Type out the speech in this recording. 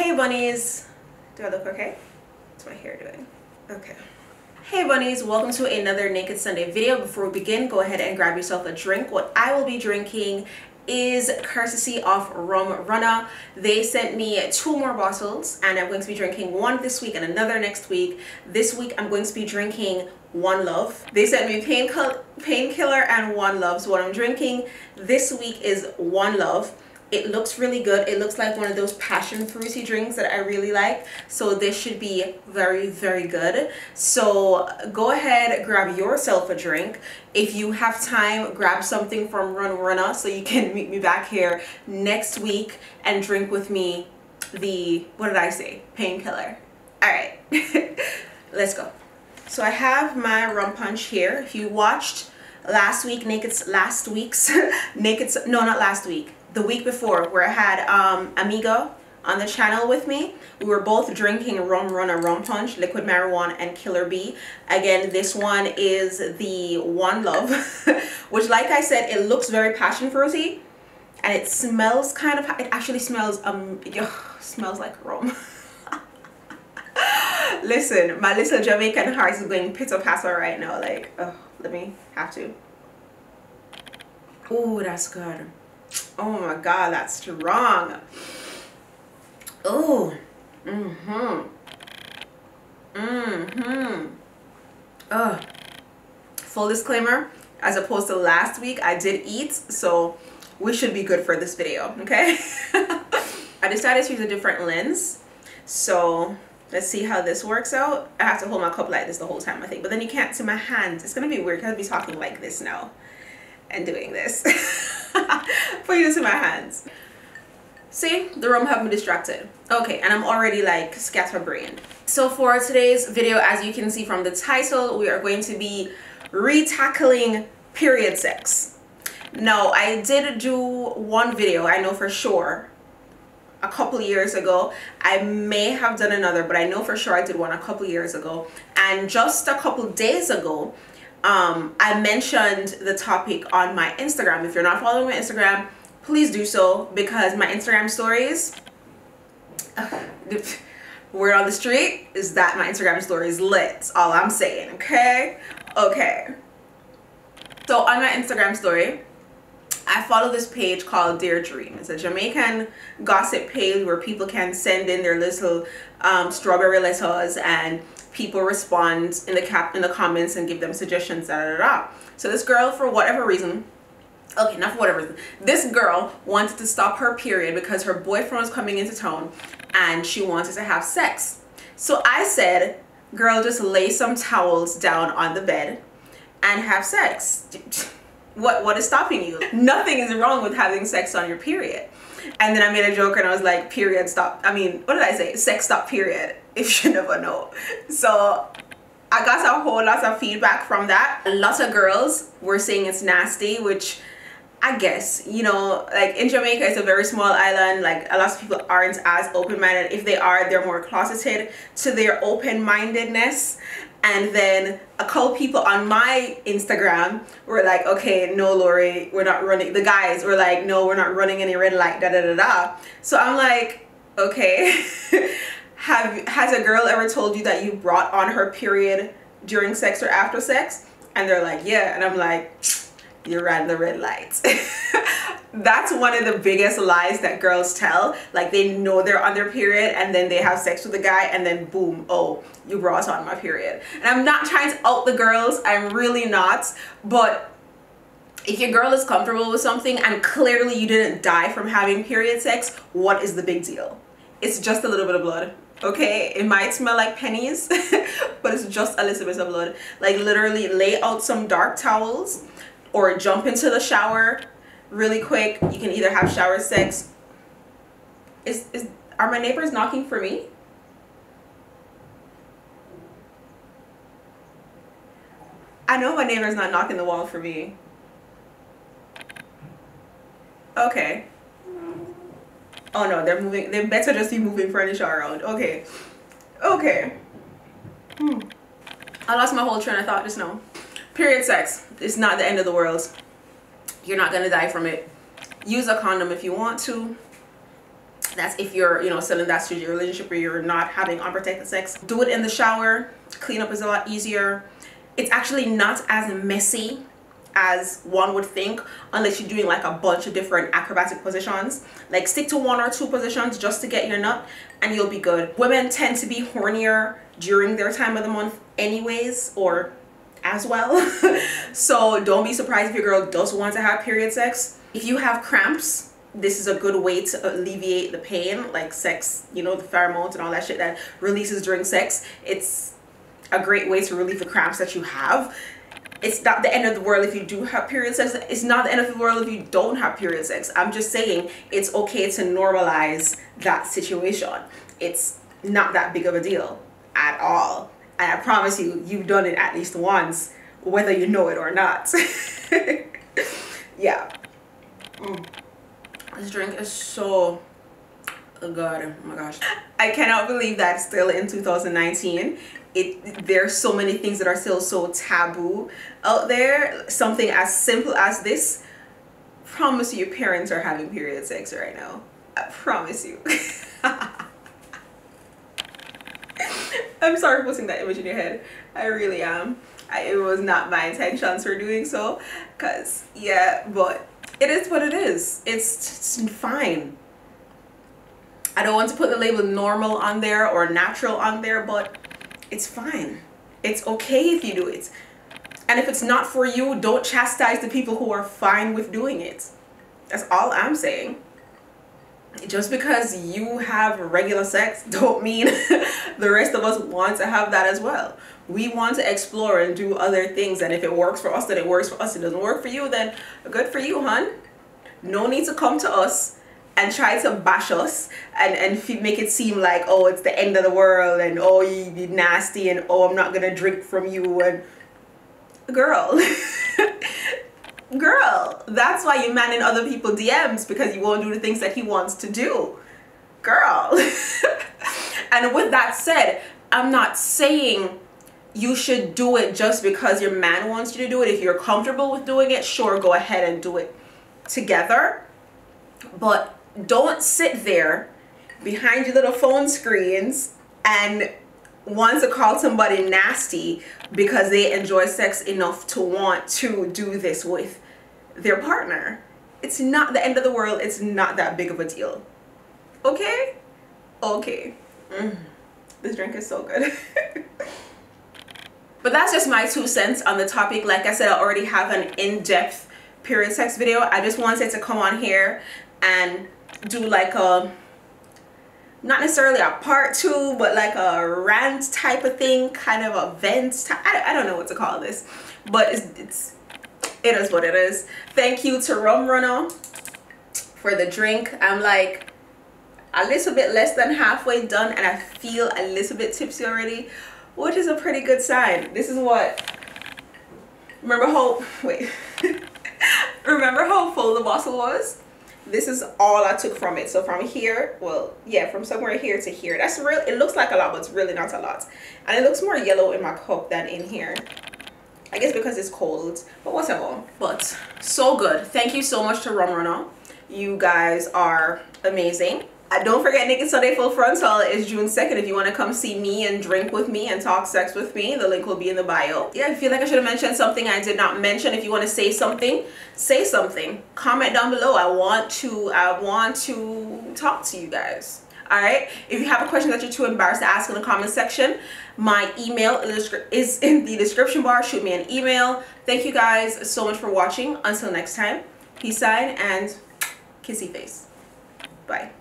Hey bunnies, do I look okay? What's my hair doing? Okay. Hey bunnies, welcome to another Naked Sunday video. Before we begin, go ahead and grab yourself a drink. What I will be drinking is courtesy of Rum Runner. They sent me 2 more bottles and I'm going to be drinking one this week and another next week. This week I'm going to be drinking One Love. They sent me Painkiller and One Love. So what I'm drinking this week is One Love. It looks really good. It looks like one of those passion fruity drinks that I really like. So this should be very, very good. So go ahead, grab yourself a drink. If you have time, grab something from Rum Runner so you can meet me back here next week and drink with me the, what did I say? Painkiller. All right, let's go. So I have my rum punch here. If you watched the week before, where I had Amiga on the channel with me. We were both drinking Rum Runner rum punch, liquid marijuana and Killer Bee. Again, this one is the One Love, which, like I said, it looks very passion fruity and it smells kind of, it actually smells smells like rum. Listen, my little Jamaican heart is going pitter-patter right now. Like, oh, let me have to. Oh, that's good. Oh my god, that's strong. Oh. Full disclaimer, as opposed to last week, I did eat, so we should be good for this video, okay? I decided to use a different lens, so let's see how this works out. I have to hold my cup like this the whole time, I think, but then you can't see my hands. It's gonna be weird because I'll be talking like this now and doing this for you to see my hands. See, the rum have me distracted. Okay, and I'm already like scatterbrained. So for today's video, as you can see from the title, we are going to be re-tackling period sex. Now, I did do one video, I know for sure, a couple years ago. I may have done another, but I know for sure I did one a couple years ago. And just a couple days ago, I mentioned the topic on my Instagram. If you're not following my Instagram, please do so, because my Instagram stories, word on the street is that my Instagram story is lit. That's all I'm saying, okay? Okay. So on my Instagram story, I follow this page called Dear Dream. It's a Jamaican gossip page where people can send in their little strawberry letters and people respond in the comments and give them suggestions, da, da, da. So this girl, for whatever reason, okay, not for whatever reason, this girl wanted to stop her period because her boyfriend was coming into town and she wanted to have sex. So I said, girl, just lay some towels down on the bed and have sex. What is stopping you? Nothing is wrong with having sex on your period. And then I made a joke and I was like, period stop. I mean, what did I say? Sex stop period, if you never know. So I got a whole lot of feedback from that. A lot of girls were saying it's nasty, which I guess, you know, like in Jamaica, it's a very small island. Like a lot of people aren't as open-minded. If they are, they're more closeted to their open-mindedness. And then a couple people on my Instagram were like, okay, no, Lori, we're not running. The guys were like, no, we're not running any red light, da da da da. So I'm like, okay, has a girl ever told you that you brought on her period during sex or after sex? And they're like, yeah. And I'm like, you ran the red lights. That's one of the biggest lies that girls tell. Like, they know they're on their period and then they have sex with a guy and then boom, oh, you brought on my period. And I'm not trying to out the girls, I'm really not, but if your girl is comfortable with something and clearly you didn't die from having period sex, what is the big deal? It's just a little bit of blood, okay? It might smell like pennies, but it's just a little bit of blood. Like, literally lay out some dark towels or jump into the shower really quick. You can either have shower sex. Are my neighbors knocking for me? I know my neighbor's not knocking the wall for me. Okay. Oh no, they're moving. They better just be moving furniture around. Okay. Okay. I lost my whole train of thought just now. Period sex is not the end of the world. You're not gonna die from it. Use a condom if you want to. That's if you're, you know, still in that stage of your relationship where you're not having unprotected sex. Do it in the shower. Clean up is a lot easier. It's actually not as messy as one would think unless you're doing like a bunch of different acrobatic positions. Like stick to 1 or 2 positions just to get your nut and you'll be good. Women tend to be hornier during their time of the month anyways, or as well. So don't be surprised if your girl does want to have period sex. If you have cramps, this is a good way to alleviate the pain, like sex, you know, the pheromones and all that shit that releases during sex. It's a great way to relieve the cramps that you have. It's not the end of the world if you do have period sex. It's not the end of the world if you don't have period sex. I'm just saying it's okay to normalize that situation. It's not that big of a deal at all. And I promise you, you've done it at least once, whether you know it or not. Yeah. This drink is so good. Oh my gosh. I cannot believe that still in 2019. There's so many things that are still so taboo out there. Something as simple as this. Promise you, your parents are having period sex right now. I promise you. I'm sorry for putting that image in your head. I really am. It was not my intentions for doing so. Cause yeah, but it is what it is. It's fine. I don't want to put the label normal on there or natural on there, but it's fine. It's okay if you do it. And if it's not for you, don't chastise the people who are fine with doing it. That's all I'm saying. Just because you have regular sex don't mean the rest of us want to have that as well. We want to explore and do other things, and if it works for us, then it works for us. It doesn't work for you, then good for you, hun. No need to come to us and try to bash us and make it seem like, oh, it's the end of the world, and oh, you nasty, and oh, I'm not gonna drink from you. And girl, girl, that's why you man in other people's DMs, because you won't do the things that he wants to do, girl. And with that said, I'm not saying you should do it just because your man wants you to do it. If you're comfortable with doing it, sure, go ahead and do it together. But don't sit there behind your little phone screens and want to call somebody nasty because they enjoy sex enough to want to do this with their partner. It's not the end of the world. It's not that big of a deal. Okay? Okay. This drink is so good. But that's just my 2 cents on the topic. Like I said, I already have an in-depth period sex video. I just wanted to come on here and do like a, not necessarily a part 2, but like a rant type of thing, kind of a vent. I don't know what to call this, but it is what it is. Thank you to Rum Runner for the drink. I'm like a little bit less than halfway done and I feel a little bit tipsy already, which is a pretty good sign. This is what, remember how, wait, remember how full the bottle was? This is all I took from it. So from here, well, yeah, from somewhere here to here. That's real. It looks like a lot, but it's really not a lot. And it looks more yellow in my cup than in here. I guess because it's cold, but whatever. But so good. Thank you so much to Rum Runner. You guys are amazing. Don't forget, Naked Sunday Full Frontal is June 2nd. If you want to come see me and drink with me and talk sex with me, the link will be in the bio. Yeah, I feel like I should have mentioned something I did not mention. If you want to say something, say something. Comment down below. I want to talk to you guys. All right. If you have a question that you're too embarrassed to ask in the comment section, my email is in the description bar. Shoot me an email. Thank you guys so much for watching. Until next time, peace sign and kissy face. Bye.